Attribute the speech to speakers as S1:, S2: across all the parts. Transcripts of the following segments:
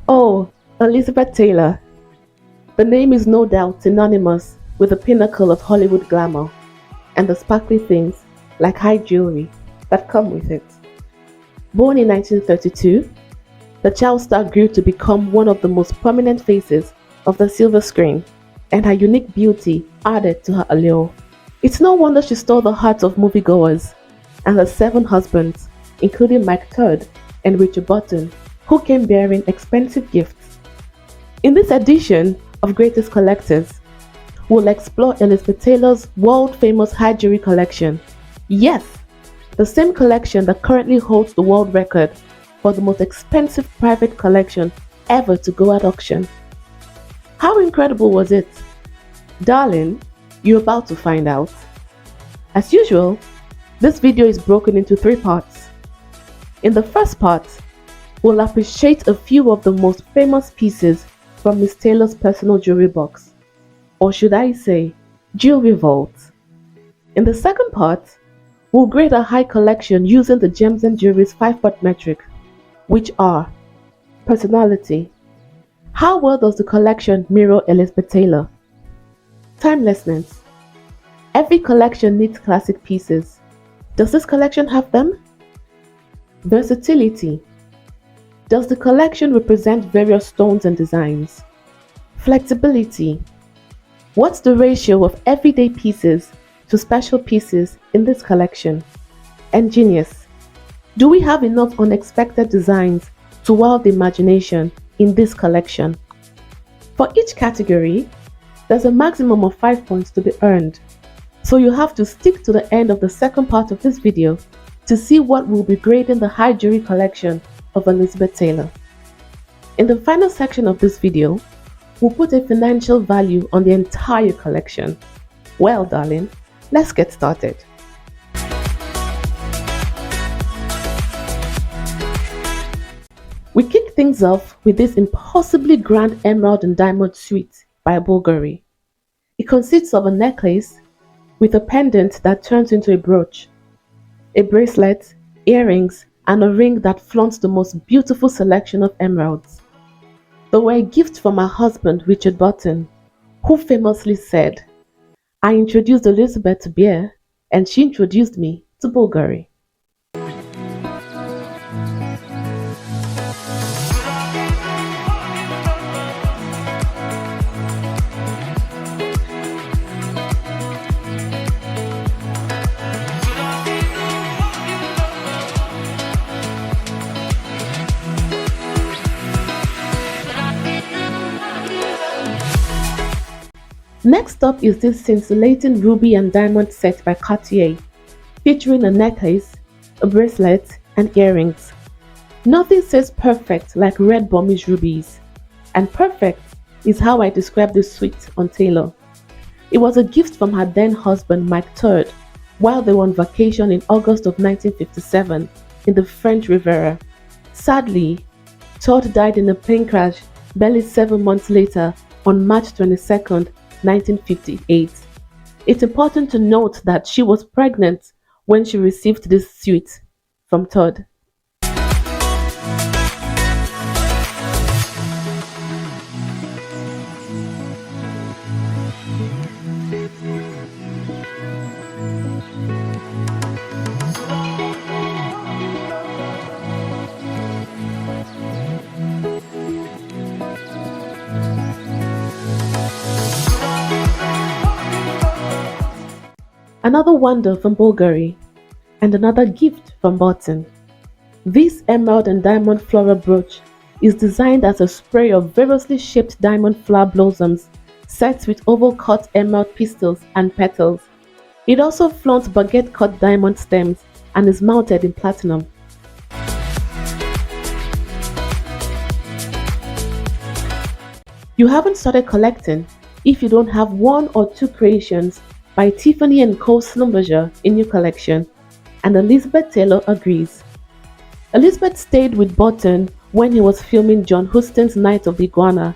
S1: Oh, Elizabeth Taylor. The name is no doubt synonymous with the pinnacle of Hollywood glamour and the sparkly things like high jewelry that come with it. Born in 1932, the child star grew to become one of the most prominent faces of the silver screen, and her unique beauty added to her allure. It's no wonder she stole the hearts of moviegoers and her 7 husbands, including Mike III and Richard Burton, who came bearing expensive gifts. In this edition of Greatest Collectors, we'll explore Elizabeth Taylor's world-famous high jewelry collection. Yes, the same collection that currently holds the world record for the most expensive private collection ever to go at auction. How incredible was it? Darling, you're about to find out. As usual, this video is broken into 3 parts. In the first part, we'll appreciate a few of the most famous pieces from Miss Taylor's personal jewelry box, or should I say, jewelry vault. In the second part, we'll grade a high collection using the Gems and Jewelry's 5-part metric, which are personality. How well does the collection mirror Elizabeth Taylor? Timelessness. Every collection needs classic pieces. Does this collection have them? Versatility. Does the collection represent various stones and designs? Flexibility. What's the ratio of everyday pieces to special pieces in this collection? And genius. Do we have enough unexpected designs to wow the imagination in this collection? For each category, there's a maximum of 5 points to be earned, so you have to stick to the end of the second part of this video to see what we'll be grading the high jewelry collection of Elizabeth Taylor. In the final section of this video, we'll put a financial value on the entire collection. Well, darling, let's get started. We kick things off with this impossibly grand emerald and diamond suite by Bulgari. It consists of a necklace with a pendant that turns into a brooch, a bracelet, earrings, and a ring that flaunts the most beautiful selection of emeralds. They were a gift from her husband, Richard Burton, who famously said, "I introduced Elizabeth to beer, and she introduced me to Bulgari." Next up is this scintillating ruby and diamond set by Cartier, featuring a necklace, a bracelet, and earrings. Nothing says perfect like red Burmese rubies, and perfect is how I describe this suite on Taylor. It was a gift from her then husband Mike III while they were on vacation in August of 1957 in the French Riviera. Sadly, Todd died in a plane crash barely 7 months later on March 22nd, 1958. It's important to note that she was pregnant when she received this suite from Todd. Another wonder from Bulgari, and another gift from Burton. This emerald and diamond floral brooch is designed as a spray of variously shaped diamond flower blossoms set with oval-cut emerald pistils and petals. It also flaunts baguette-cut diamond stems and is mounted in platinum. You haven't started collecting if you don't have 1 or 2 creations by Tiffany & Co. Schlumberger in your collection, and Elizabeth Taylor agrees. Elizabeth stayed with Burton when he was filming John Huston's Night of the Iguana,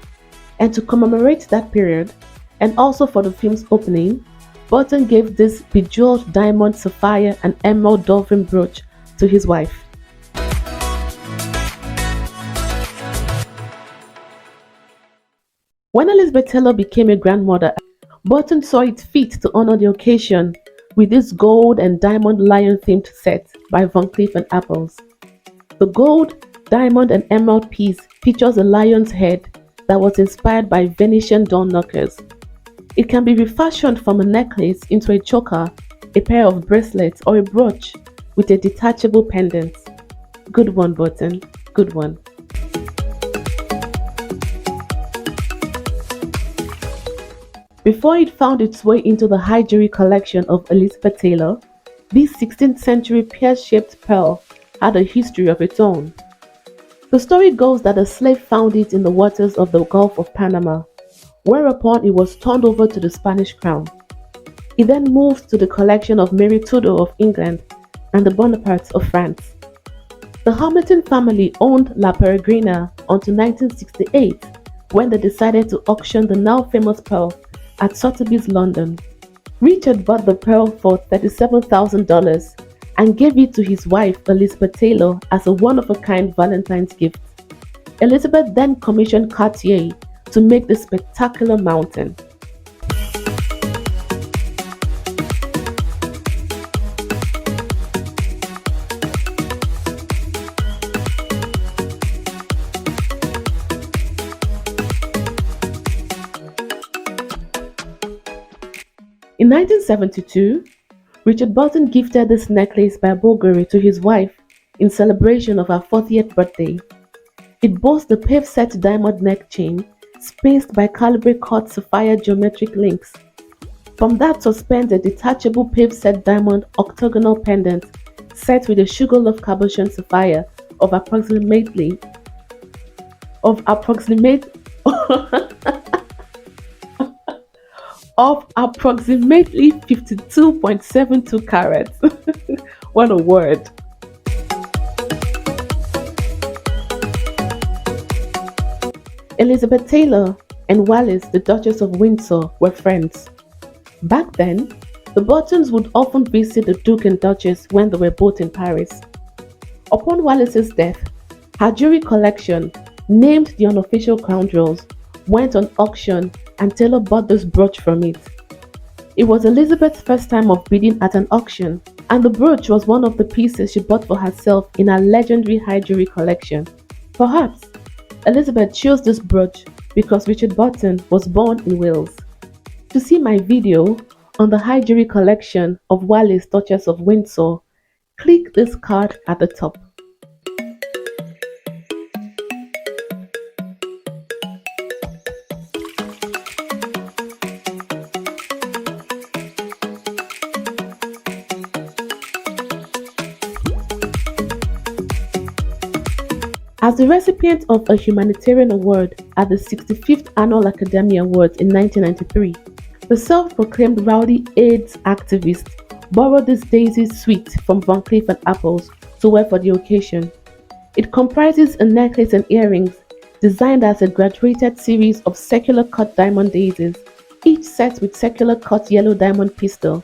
S1: And to commemorate that period, and also for the film's opening, Burton gave this bejeweled diamond, sapphire, and emerald dolphin brooch to his wife. When Elizabeth Taylor became a grandmother, Burton saw it fit to honor the occasion with this gold and diamond lion-themed set by Van Cleef and Arpels. The gold, diamond, and emerald piece features a lion's head that was inspired by Venetian door knockers. It can be refashioned from a necklace into a choker, a pair of bracelets, or a brooch with a detachable pendant. Good one, Burton. Good one. Before it found its way into the high jewelry collection of Elizabeth Taylor, this 16th century pear-shaped pearl had a history of its own. The story goes that a slave found it in the waters of the Gulf of Panama, whereupon it was turned over to the Spanish crown. It then moved to the collection of Mary Tudor of England and the Bonapartes of France. The Hamilton family owned La Peregrina until 1968, when they decided to auction the now famous pearl at Sotheby's London. Richard bought the pearl for $37,000 and gave it to his wife Elizabeth Taylor as a one-of-a-kind Valentine's gift. Elizabeth then commissioned Cartier to make the spectacular mountain. In 1972, Richard Burton gifted this necklace by Bulgari to his wife in celebration of her 40th birthday. It boasts the pave-set diamond neck chain spaced by calibre cut sapphire geometric links. From that suspends a detachable pave-set diamond octagonal pendant set with a sugarloaf cabochon sapphire of approximately 52.72 carats. What a word. Elizabeth Taylor and Wallis, the Duchess of Windsor, were friends. Back then, the Burtons would often visit the Duke and Duchess when they were both in Paris. Upon Wallis's death, her jewelry collection, named the Unofficial Crown Jewels, went on auction and Taylor bought this brooch from it. It was Elizabeth's first time of bidding at an auction, and the brooch was one of the pieces she bought for herself in her legendary high jewelry collection. Perhaps Elizabeth chose this brooch because Richard Burton was born in Wales. To see my video on the high jewelry collection of Wallis, Duchess of Windsor, click this card at the top. As the recipient of a humanitarian award at the 65th Annual Academy Awards in 1993, the self-proclaimed rowdy AIDS activist borrowed this daisy suite from Van Cleef and Arpels to wear for the occasion. It comprises a necklace and earrings designed as a graduated series of circular cut diamond daisies, each set with circular cut yellow diamond pistil.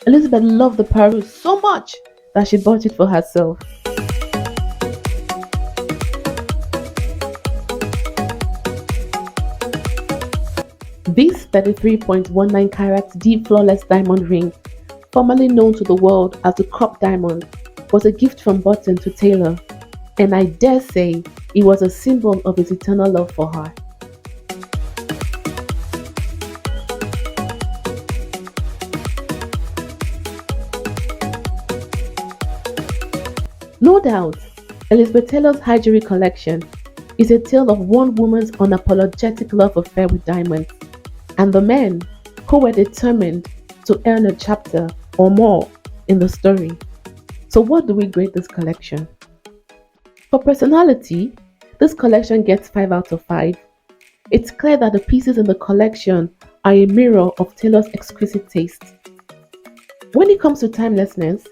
S1: Elizabeth loved the parure so much that she bought it for herself. This 33.19 carat deep flawless diamond ring, formerly known to the world as the crop diamond, was a gift from Burton to Taylor, and I dare say it was a symbol of his eternal love for her. No doubt, Elizabeth Taylor's high jewelry collection is a tale of one woman's unapologetic love affair with diamonds, and the men who were determined to earn a chapter or more in the story. So what do we grade this collection? For personality, this collection gets 5 out of 5. It's clear that the pieces in the collection are a mirror of Taylor's exquisite taste. When it comes to timelessness,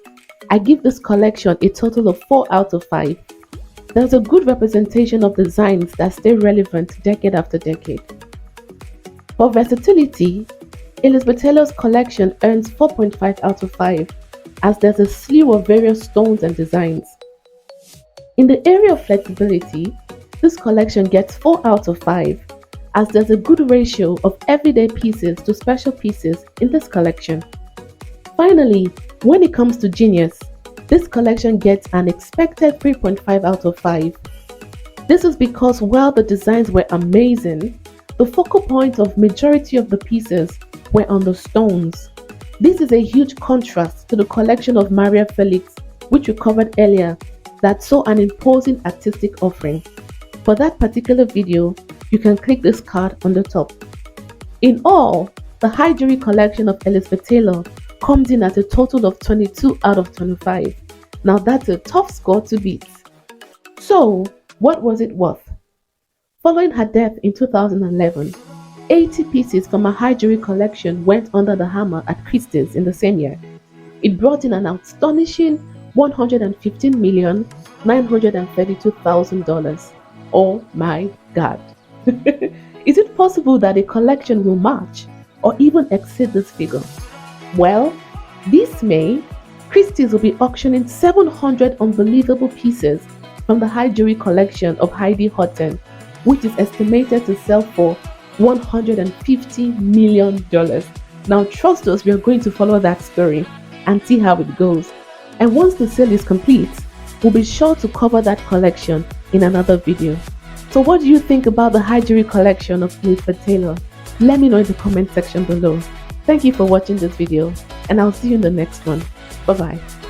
S1: I give this collection a total of 4 out of 5. There's a good representation of designs that stay relevant decade after decade. For versatility, Elizabeth Taylor's collection earns 4.5 out of 5 as there's a slew of various stones and designs. In the area of flexibility, this collection gets 4 out of 5 as there's a good ratio of everyday pieces to special pieces in this collection. Finally, when it comes to genius, this collection gets an expected 3.5 out of 5. This is because while the designs were amazing, the focal point of majority of the pieces were on the stones. This is a huge contrast to the collection of Maria Felix, which we covered earlier, that saw an imposing artistic offering. For that particular video, you can click this card on the top. In all, the high jewelry collection of Elizabeth Taylor comes in at a total of 22 out of 25. Now that's a tough score to beat. So, what was it worth? Following her death in 2011, 80 pieces from her high jewelry collection went under the hammer at Christie's in the same year. It brought in an astonishing $115,932,000. Oh my God. Is it possible that a collection will match or even exceed this figure? Well, this May, Christie's will be auctioning 700 unbelievable pieces from the high jewelry collection of Heidi Horton, which is estimated to sell for $150 million. Now trust us, we are going to follow that story and see how it goes. And once the sale is complete, we'll be sure to cover that collection in another video. So what do you think about the high jewelry collection of Elizabeth Taylor? Let me know in the comment section below. Thank you for watching this video, and I'll see you in the next one. Bye bye.